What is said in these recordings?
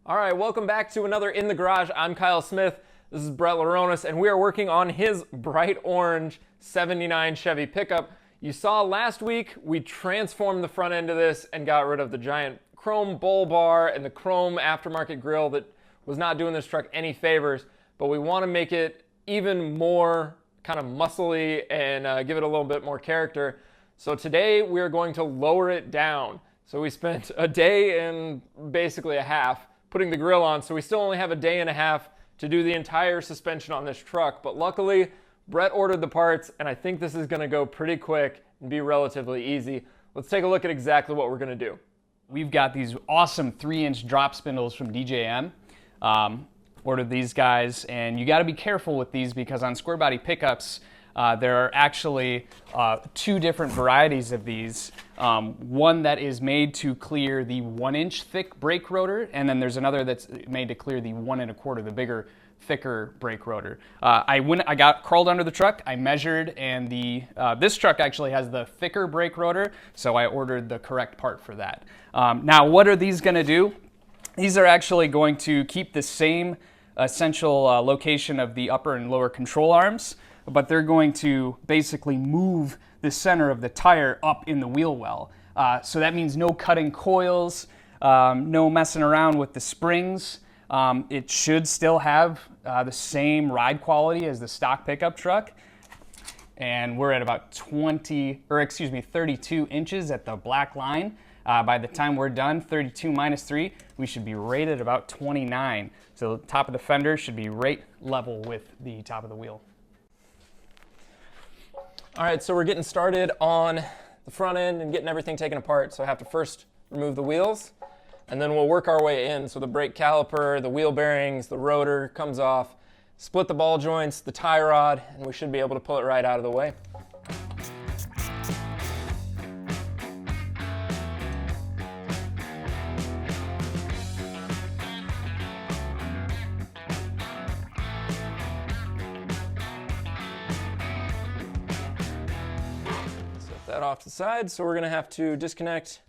All right, welcome back to another In the Garage. I'm Kyle Smith. This is Brett Laronis, and we are working on his bright orange 79 Chevy pickup. You saw last week we transformed the front end of this and got rid of the giant chrome bull bar and the chrome aftermarket grille that was not doing this truck any favors, but we want to make it even more kind of muscly and give it a little bit more character. So today we're going to lower it down. So we spent a day and basically a half putting the grille on, so we still only have a day and a half to do the entire suspension on this truck. But luckily, Brett ordered the parts, and I think this is gonna go pretty quick and be relatively easy. Let's take a look at exactly what we're gonna do. We've got these awesome 3-inch drop spindles from DJM. Ordered these guys, and you gotta be careful with these because on square body pickups, there are actually two different varieties of these. One that is made to clear the 1-inch thick brake rotor, and then there's another that's made to clear the 1 1/4, the bigger, thicker brake rotor. I got crawled under the truck, I measured, and this truck actually has the thicker brake rotor, so I ordered the correct part for that. Now, what are these gonna do? These are actually going to keep the same essential location of the upper and lower control arms, but they're going to basically move the center of the tire up in the wheel well. So that means no cutting coils, no messing around with the springs. It should still have the same ride quality as the stock pickup truck. And we're at about 32 inches at the black line. By the time we're done, 32 minus 3, we should be right at about 29. So the top of the fender should be right level with the top of the wheel. All right, so we're getting started on the front end and getting everything taken apart. So I have to first remove the wheels, and then we'll work our way in. So the brake caliper, the wheel bearings, the rotor comes off, split the ball joints, the tie rod, and we should be able to pull it right out of the way. That off to the side, so we're going to have to disconnect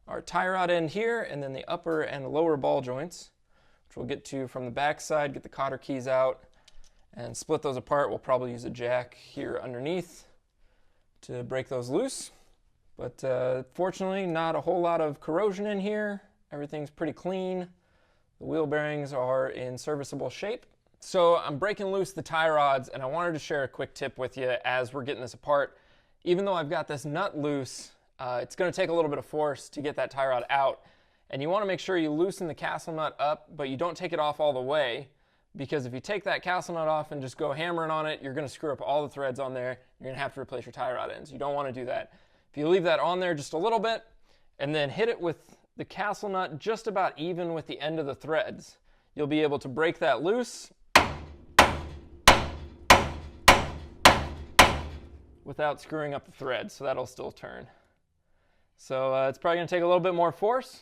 our tie rod end here and then the upper and the lower ball joints, which we'll get to from the back side, get the cotter keys out and split those apart. We'll probably use a jack here underneath to break those loose, but fortunately not a whole lot of corrosion in here. Everything's pretty clean. The wheel bearings are in serviceable shape. So I'm breaking loose the tie rods, and I wanted to share a quick tip with you as we're getting this apart. Even though I've got this nut loose, it's going to take a little bit of force to get that tie rod out. And you want to make sure you loosen the castle nut up, but you don't take it off all the way, because if you take that castle nut off and just go hammering on it, you're going to screw up all the threads on there. You're going to have to replace your tie rod ends. You don't want to do that. If you leave that on there just a little bit and then hit it with the castle nut just about even with the end of the threads, you'll be able to break that loose without screwing up the threads, so that'll still turn. So it's probably gonna take a little bit more force,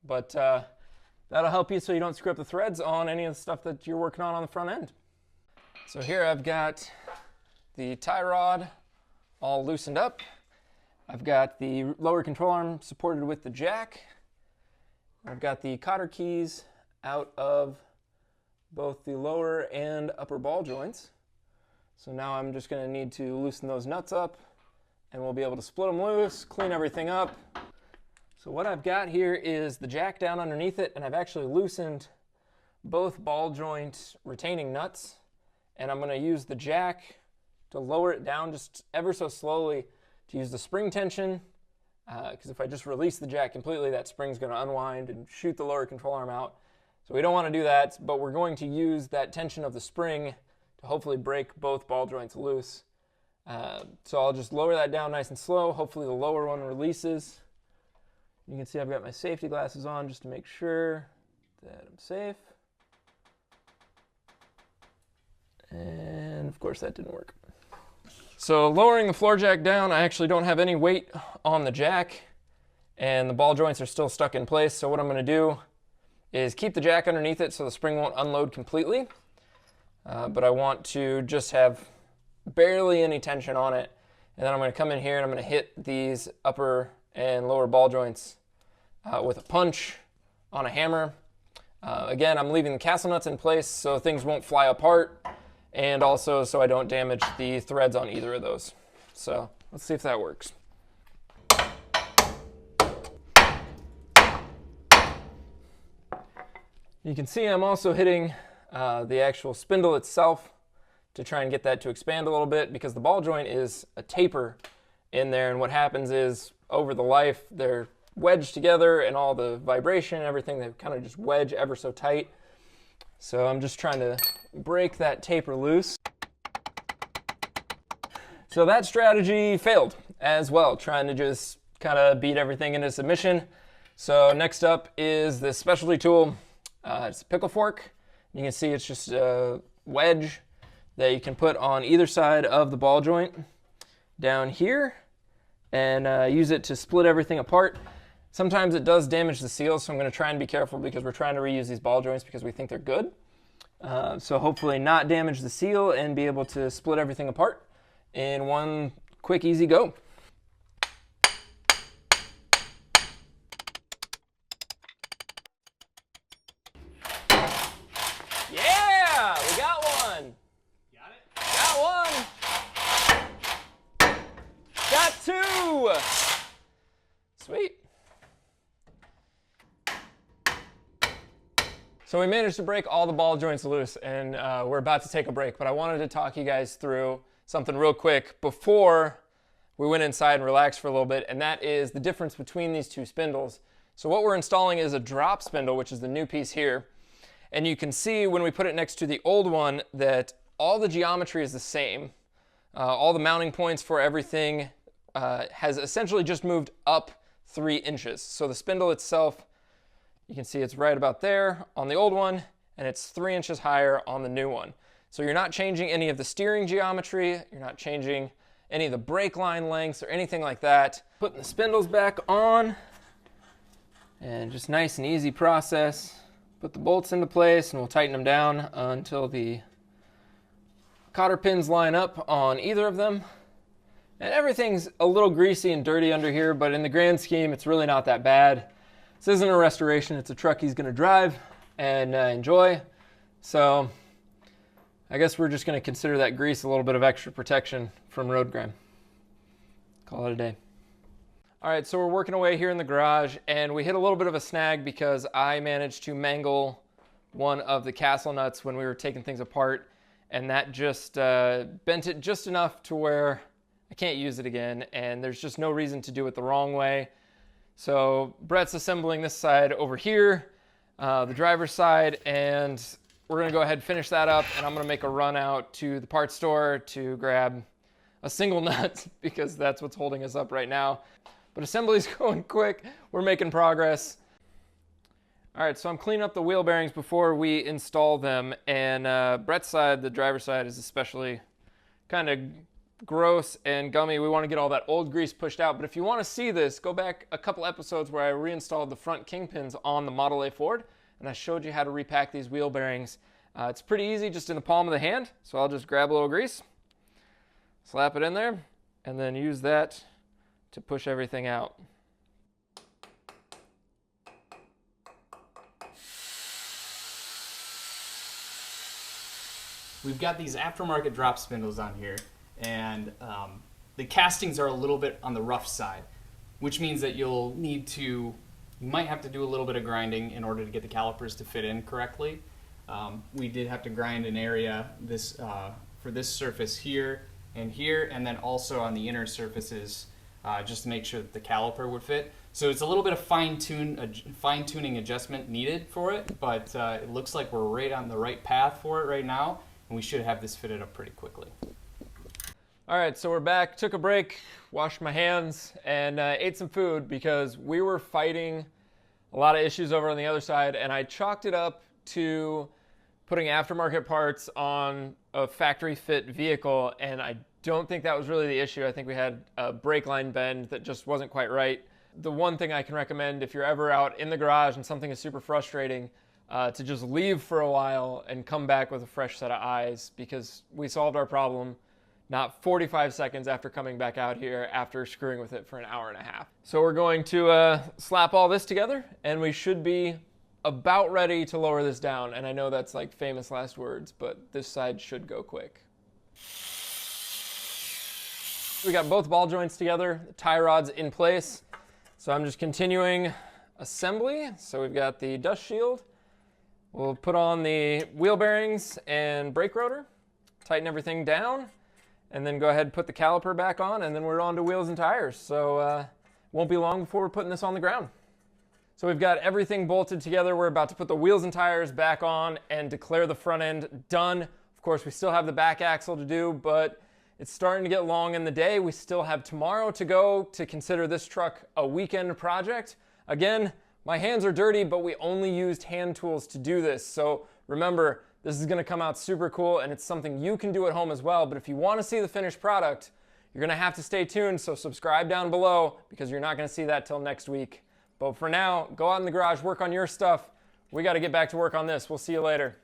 but that'll help you so you don't screw up the threads on any of the stuff that you're working on the front end. So here I've got the tie rod all loosened up. I've got the lower control arm supported with the jack. I've got the cotter keys out of both the lower and upper ball joints. So now I'm just going to need to loosen those nuts up, and we'll be able to split them loose, clean everything up. So what I've got here is the jack down underneath it, and I've actually loosened both ball joint retaining nuts, and I'm going to use the jack to lower it down just ever so slowly to use the spring tension, because if I just release the jack completely, that spring's going to unwind and shoot the lower control arm out. So we don't want to do that, but we're going to use that tension of the spring to hopefully break both ball joints loose. So I'll just lower that down nice and slow. Hopefully the lower one releases. You can see I've got my safety glasses on just to make sure that I'm safe. And of course that didn't work. So lowering the floor jack down, I actually don't have any weight on the jack, and the ball joints are still stuck in place. So what I'm going to do is keep the jack underneath it so the spring won't unload completely. But I want to just have barely any tension on it. And then I'm going to come in here and I'm going to hit these upper and lower ball joints with a punch on a hammer. Again, I'm leaving the castle nuts in place so things won't fly apart, and also so I don't damage the threads on either of those. So let's see if that works. You can see I'm also hitting the actual spindle itself to try and get that to expand a little bit, because the ball joint is a taper in there, and what happens is over the life they're wedged together, and all the vibration and everything, they kind of just wedge ever so tight. So I'm just trying to break that taper loose. So that strategy failed as well, trying to just kind of beat everything into submission. So next up is this specialty tool. It's a pickle fork. You can see it's just a wedge that you can put on either side of the ball joint down here, and use it to split everything apart. Sometimes it does damage the seals, so I'm going to try and be careful, because we're trying to reuse these ball joints because we think they're good. So hopefully not damage the seal and be able to split everything apart in one quick, easy go. Yeah, we got one. Got it? Got one. Got two. Sweet. So we managed to break all the ball joints loose, and we're about to take a break, but I wanted to talk you guys through something real quick before we went inside and relaxed for a little bit, and that is the difference between these two spindles. So what we're installing is a drop spindle, which is the new piece here, and you can see when we put it next to the old one that all the geometry is the same. All the mounting points for everything has essentially just moved up 3 inches. So the spindle itself, you can see it's right about there on the old one, and it's 3 inches higher on the new one. So you're not changing any of the steering geometry, you're not changing any of the brake line lengths or anything like that. Putting the spindles back on, and just nice and easy process. Put the bolts into place, and we'll tighten them down until the cotter pins line up on either of them. And everything's a little greasy and dirty under here, but in the grand scheme, it's really not that bad. This isn't a restoration, it's a truck he's gonna drive and enjoy. So I guess we're just gonna consider that grease a little bit of extra protection from road grime. Call it a day. All right, so we're working away here in the garage, and we hit a little bit of a snag because I managed to mangle one of the castle nuts when we were taking things apart, and that just bent it just enough to where I can't use it again, and there's just no reason to do it the wrong way. So Brett's assembling this side over here, the driver's side, and we're gonna go ahead and finish that up, and I'm gonna make a run out to the parts store to grab a single nut because that's what's holding us up right now. But assembly's going quick, we're making progress. All right, so I'm cleaning up the wheel bearings before we install them, and Brett's side, the driver's side, is especially kind of gross and gummy. We want to get all that old grease pushed out, but if you want to see this, go back a couple episodes where I reinstalled the front kingpins on the Model A Ford, and I showed you how to repack these wheel bearings. It's pretty easy, just in the palm of the hand, so I'll just grab a little grease, slap it in there, and then use that to push everything out. We've got these aftermarket drop spindles on here, and the castings are a little bit on the rough side, which means that you might have to do a little bit of grinding in order to get the calipers to fit in correctly. We did have to grind an area for this surface here, and then also on the inner surfaces just to make sure that the caliper would fit. So it's a little bit of fine-tuning adjustment needed for it, but it looks like we're right on the right path for it right now, and we should have this fitted up pretty quickly. All right, so we're back, took a break, washed my hands, and ate some food because we were fighting a lot of issues over on the other side, and I chalked it up to putting aftermarket parts on a factory fit vehicle, and I don't think that was really the issue. I think we had a brake line bend that just wasn't quite right. The one thing I can recommend if you're ever out in the garage and something is super frustrating, to just leave for a while and come back with a fresh set of eyes, because we solved our problem not 45 seconds after coming back out here after screwing with it for an hour and a half. So we're going to slap all this together, and we should be about ready to lower this down. And I know that's like famous last words, but this side should go quick. We got both ball joints together, the tie rods in place. So I'm just continuing assembly. So we've got the dust shield. We'll put on the wheel bearings and brake rotor, tighten everything down, and then go ahead and put the caliper back on, and then we're on to wheels and tires. So won't be long before we're putting this on the ground. So we've got everything bolted together. We're about to put the wheels and tires back on and declare the front end done. Of course, we still have the back axle to do, but it's starting to get long in the day. We still have tomorrow to go to consider this truck a weekend project. Again, my hands are dirty, but we only used hand tools to do this. So remember, this is gonna come out super cool, and it's something you can do at home as well. But if you wanna see the finished product, you're gonna have to stay tuned, so subscribe down below because you're not gonna see that till next week. But for now, go out in the garage, work on your stuff. We gotta get back to work on this. We'll see you later.